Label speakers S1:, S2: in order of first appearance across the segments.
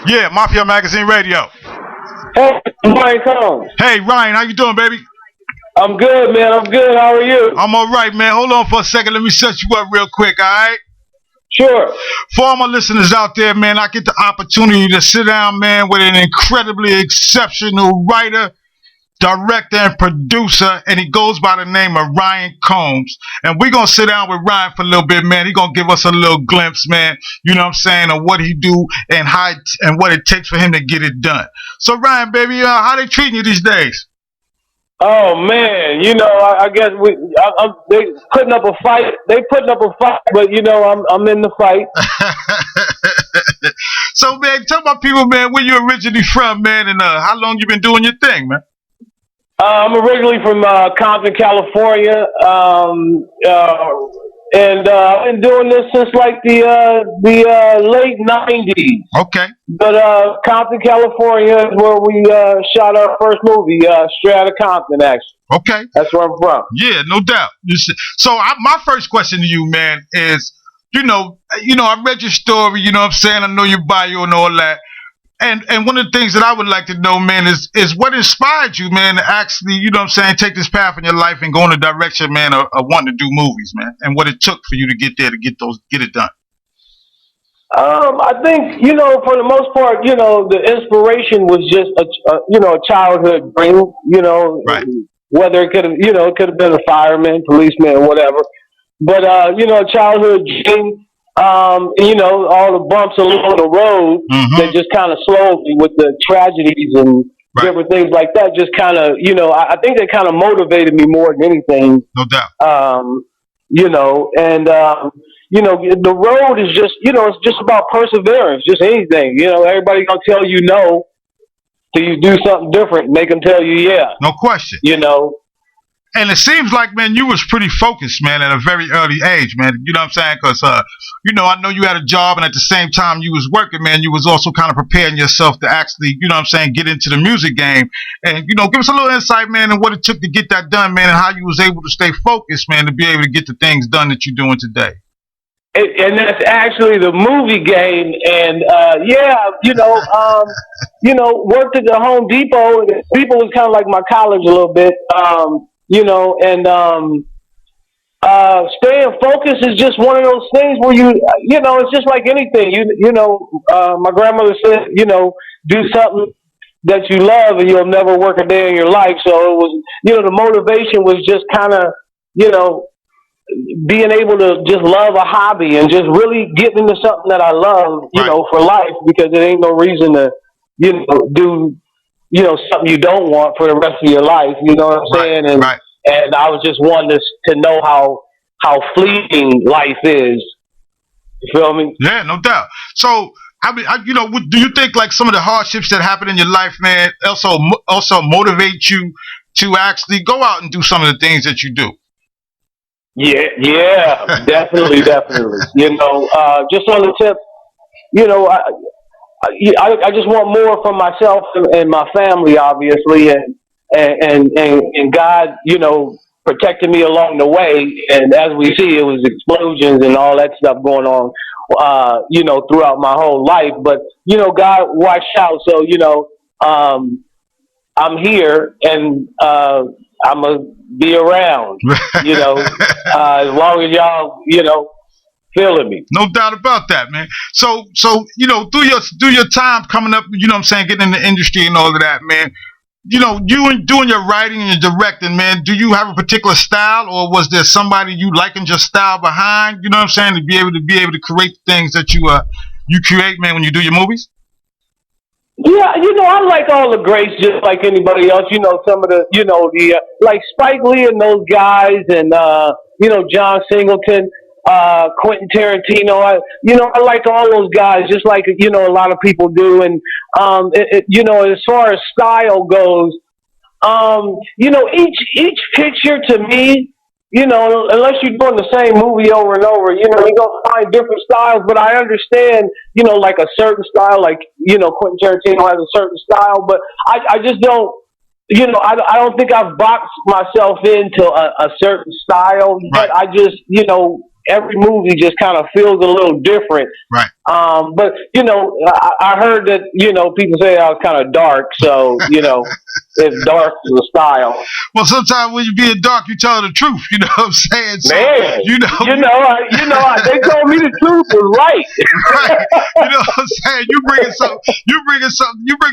S1: Yeah, Mafia Magazine Radio.
S2: Hey, Ryan Combs.
S1: Hey, Ryan, how you doing, baby?
S2: I'm good, man. I'm good. How are you?
S1: I'm all right, man. Hold on for a second. Let me set you up real quick, all right?
S2: Sure.
S1: For all my listeners out there, man, I get the opportunity to sit down, man, with an incredibly exceptional writer, director, and producer, and he goes by the name of Ryan Combs. And we're going to sit down with Ryan for a little bit, man. He's going to give us a little glimpse, man, you know what I'm saying, of what he do and how and what it takes for him to get it done. So, Ryan, baby, how they treating you these days?
S2: Oh man, I guess they putting up a fight. They putting up a fight, but I'm in the fight.
S1: So, man, tell my people, man, where you originally from, man, and how long you been doing your thing, man.
S2: I'm originally from Compton, California, and I've been doing this since like the late '90s.
S1: Okay.
S2: But Compton, California is where we shot our first movie, straight out of Compton, actually.
S1: Okay.
S2: That's where I'm from.
S1: Yeah, no doubt. So my first question to you, man, is, I read your story, you know what I'm saying? I know your bio and all that. And one of the things that I would like to know, man, is what inspired you, man, to actually, you know what I'm saying, take this path in your life and go in the direction, man, of wanting to do movies, man, and what it took for you to get there to get it done.
S2: I think, for the most part, the inspiration was just a childhood dream,
S1: Right.
S2: Whether it could have been a fireman, policeman, whatever. But, a childhood dream, all the bumps along the road that just kind of slowed me with the tragedies and different things like that. Just kind of, I think that kind of motivated me more than anything.
S1: No doubt.
S2: The road is just, it's just about perseverance, just anything. Everybody gonna tell you no till you do something different, make them tell you yeah.
S1: No question. And it seems like, man, you was pretty focused, man, at a very early age, man. You know what I'm saying? Because, I know you had a job, and at the same time you was working, man, you was also kind of preparing yourself to actually, you know what I'm saying, get into the music game. And, give us a little insight, man, on what it took to get that done, man, and how you was able to stay focused, man, to be able to get the things done that you're doing today.
S2: And that's actually the movie game. And, worked at the Home Depot. Depot was kind of like my college a little bit. Staying focused is just one of those things where it's just like anything. My grandmother said, do something that you love and you'll never work a day in your life. So it was, the motivation was just kind of, being able to just love a hobby and just really get into something that I love, for life, because there ain't no reason to, do something you don't want for the rest of your life. You know what I'm saying? And I was just wanting to know how fleeting life is. You feel me?
S1: Yeah, no doubt. So, do you think like some of the hardships that happen in your life, man, also motivate you to actually go out and do some of the things that you do?
S2: Yeah, definitely. Just on the tip, I just want more from myself and my family, obviously, and God, protected me along the way. And as we see, it was explosions and all that stuff going on, throughout my whole life. But God watched out, so I'm here, and I'm gonna be around, as long as y'all, feeling me.
S1: No doubt about that, man. So through your time coming up, you know what I'm saying, getting in the industry and all of that, man, you doing your writing and your directing, man, do you have a particular style, or was there somebody you likened your style behind, you know what I'm saying, to be able to create things that you create, man, when you do your movies?
S2: Yeah, I like all the greats just like anybody else. Some of the, like Spike Lee and those guys, and, John Singleton, Quentin Tarantino. I like all those guys just like, a lot of people do. And, as far as style goes, each picture to me, unless you're doing the same movie over and over, you're going to find different styles. But I understand, like a certain style, like, Quentin Tarantino has a certain style. But I just don't, I don't think I've boxed myself into a certain style. But I just, every movie just kind of feels a little different.
S1: Right.
S2: But I heard that people say I was kind of dark, so if dark is a style.
S1: Well, sometimes when you being dark, you tell the truth. You know what I'm saying? So,
S2: Man, they told me the truth was right.
S1: Right. You know what I'm saying? You bringing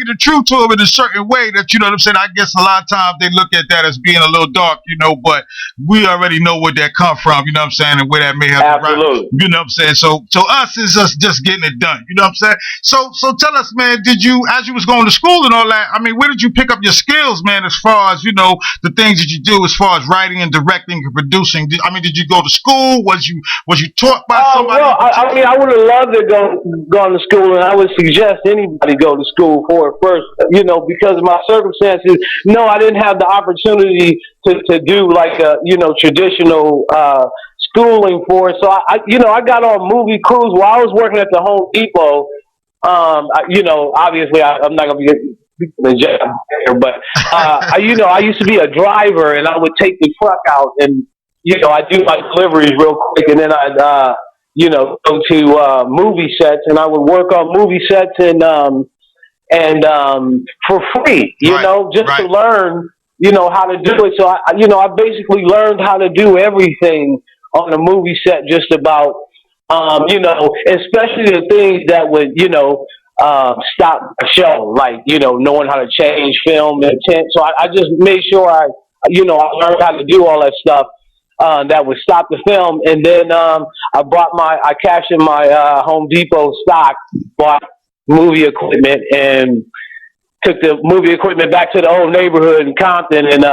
S1: the truth to them in a certain way that, you know what I'm saying? I guess a lot of times they look at that as being a little dark, but we already know where that come from, you know what I'm saying, and where that may have
S2: Absolutely.
S1: you know what I'm saying? So us is us just getting it done, you know what I'm saying? So tell us, man, did you, as you was going to school and all that, I mean, where did you pick up your skills, man, as far as, the things that you do as far as writing and directing and producing? Did you go to school? Was you taught by somebody?
S2: Well, I would have loved to gone to school, and I would suggest anybody go to school for it first, because of my circumstances. No, I didn't have the opportunity to do like a, traditional schooling for it. So I got on movie crews while I was working at the Home Depot. Obviously I'm not going to be the job here, but I used to be a driver, and I would take the truck out, and I do my deliveries real quick, and then I'd go to movie sets, and I would work on movie sets and for free, to learn how to do it. So I basically learned how to do everything on a movie set, just about especially the things that would stop a show, like knowing how to change film intent. So I just made sure I learned how to do all that stuff that would stop the film. And then I cashed in my Home Depot stock, bought movie equipment, and took the movie equipment back to the old neighborhood in Compton, and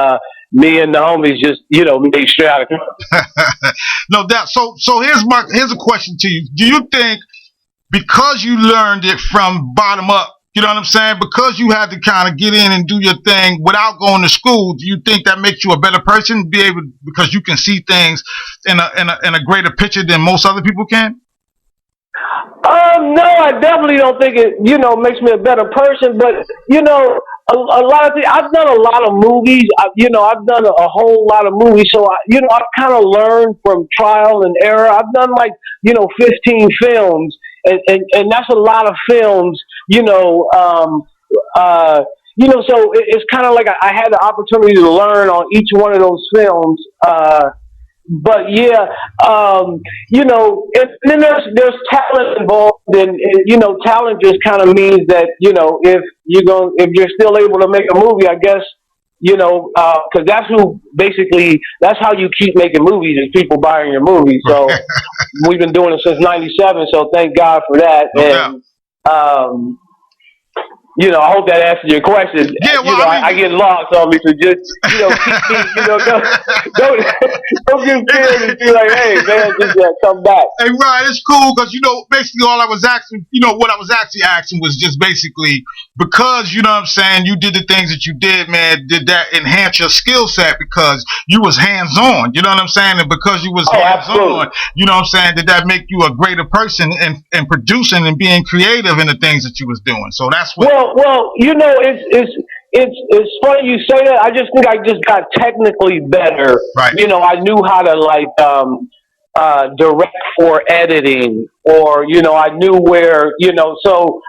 S2: me and the homies just made straight out of it.
S1: No doubt. So here's a question to you. Do you think, because you learned it from bottom up, you know what I'm saying, because you had to kind of get in and do your thing without going to school, do you think that makes you a better person, because you can see things in a greater picture than most other people can?
S2: No, I definitely don't think it, makes me a better person. But, a lot of things, I've done a lot of movies. I've done a whole lot of movies. So, I kind of learned from trial and error. I've done 15 films, and that's a lot of films, so it's kind of like I had the opportunity to learn on each one of those films. But yeah, and then there's talent involved, and talent just kind of means that if you're still able to make a movie, I guess because that's how you keep making movies, is people buying your movies. So we've been doing it since '97, so thank God for that. And I hope that answers your question.
S1: Yeah, well,
S2: I get lost on me, so just keep me, don't get scared and be like, hey man, just come back.
S1: Hey, right, it's cool, because basically all I was asking, what I was actually asking was just basically, because you know what I'm saying, you did the things that you did, man, did that enhance your skill set because you was hands on, you know what I'm saying, and because you was hands on, you know what I'm saying, did that make you a greater person in producing and being creative in the things that you was doing? So that's what.
S2: Well, it's funny you say that. I just think I just got technically better.
S1: Right.
S2: I knew how to direct for editing, or I knew where So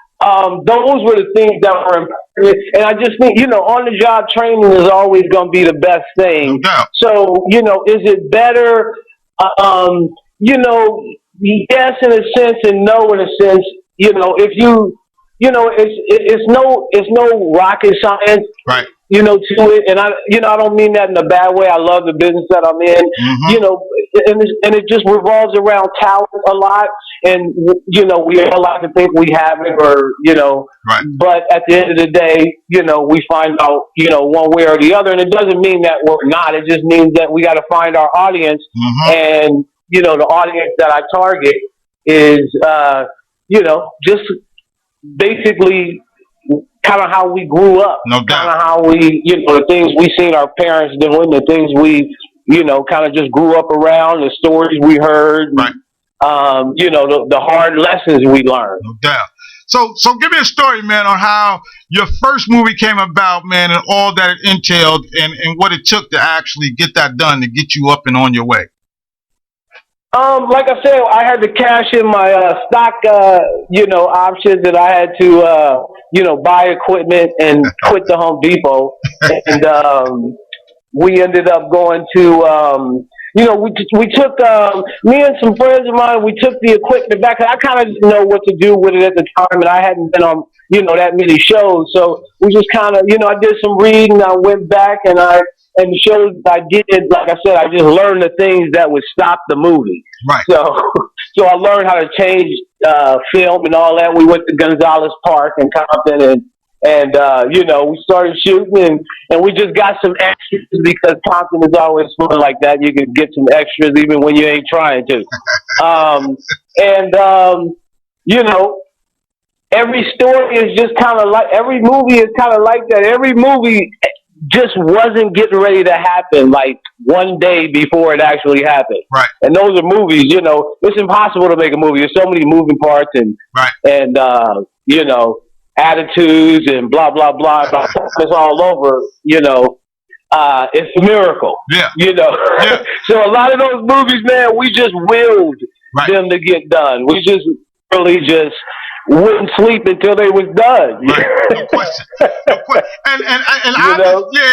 S2: those were the things that were important. And I just think on the job training is always going to be the best thing.
S1: No doubt.
S2: So is it better? Yes, in a sense, and no, in a sense. If you it's no rocket science,
S1: right?
S2: To it, and I don't mean that in a bad way. I love the business that I'm in, and it just revolves around talent a lot, and we all like to think we have it, or
S1: right.
S2: But at the end of the day, we find out, one way or the other, and it doesn't mean that we're not. It just means that we got to find our audience, and the audience that I target is, just basically kind of how we grew up.
S1: No doubt.
S2: Kind of how we, the things we seen our parents doing, the things we, kind of just grew up around, the stories we heard,
S1: right.
S2: The hard lessons we learned.
S1: No doubt. So give me a story, man, on how your first movie came about, man, and all that it entailed, and what it took to actually get that done, to get you up and on your way.
S2: Like I said, I had to cash in my stock, options, and I had to, buy equipment and quit the Home Depot. And we ended up going to, we took me and some friends of mine. We took the equipment back. I kind of didn't know what to do with it at the time, and I hadn't been on, that many shows. So we just kind of, I did some reading. I went back and the shows I did, like I said, I just learned the things that would stop the movie.
S1: Right.
S2: So, so I learned how to change film and all that. We went to Gonzales Park in Compton, we started shooting, and we just got some extras because Compton is always fun like that. You can get some extras even when you ain't trying to. And every story is just kind of like every movie is kind of like that. Every movie just wasn't getting ready to happen like one day before it actually happened.
S1: Right.
S2: And those are movies, it's impossible to make a movie. There's so many moving parts and attitudes and blah blah blah. It's all over. It's a miracle.
S1: Yeah.
S2: Yeah. So a lot of those movies, man, we just willed them to get done. We just really just wouldn't sleep until they was done.
S1: Right. No question. No question. And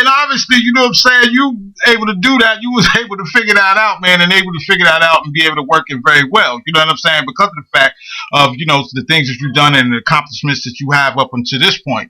S1: obviously, you know what I'm saying, you able to do that, you was able to figure that out, man, and able to figure that out and be able to work it very well. You know what I'm saying? Because of the fact of, the things that you've done and the accomplishments that you have up until this point.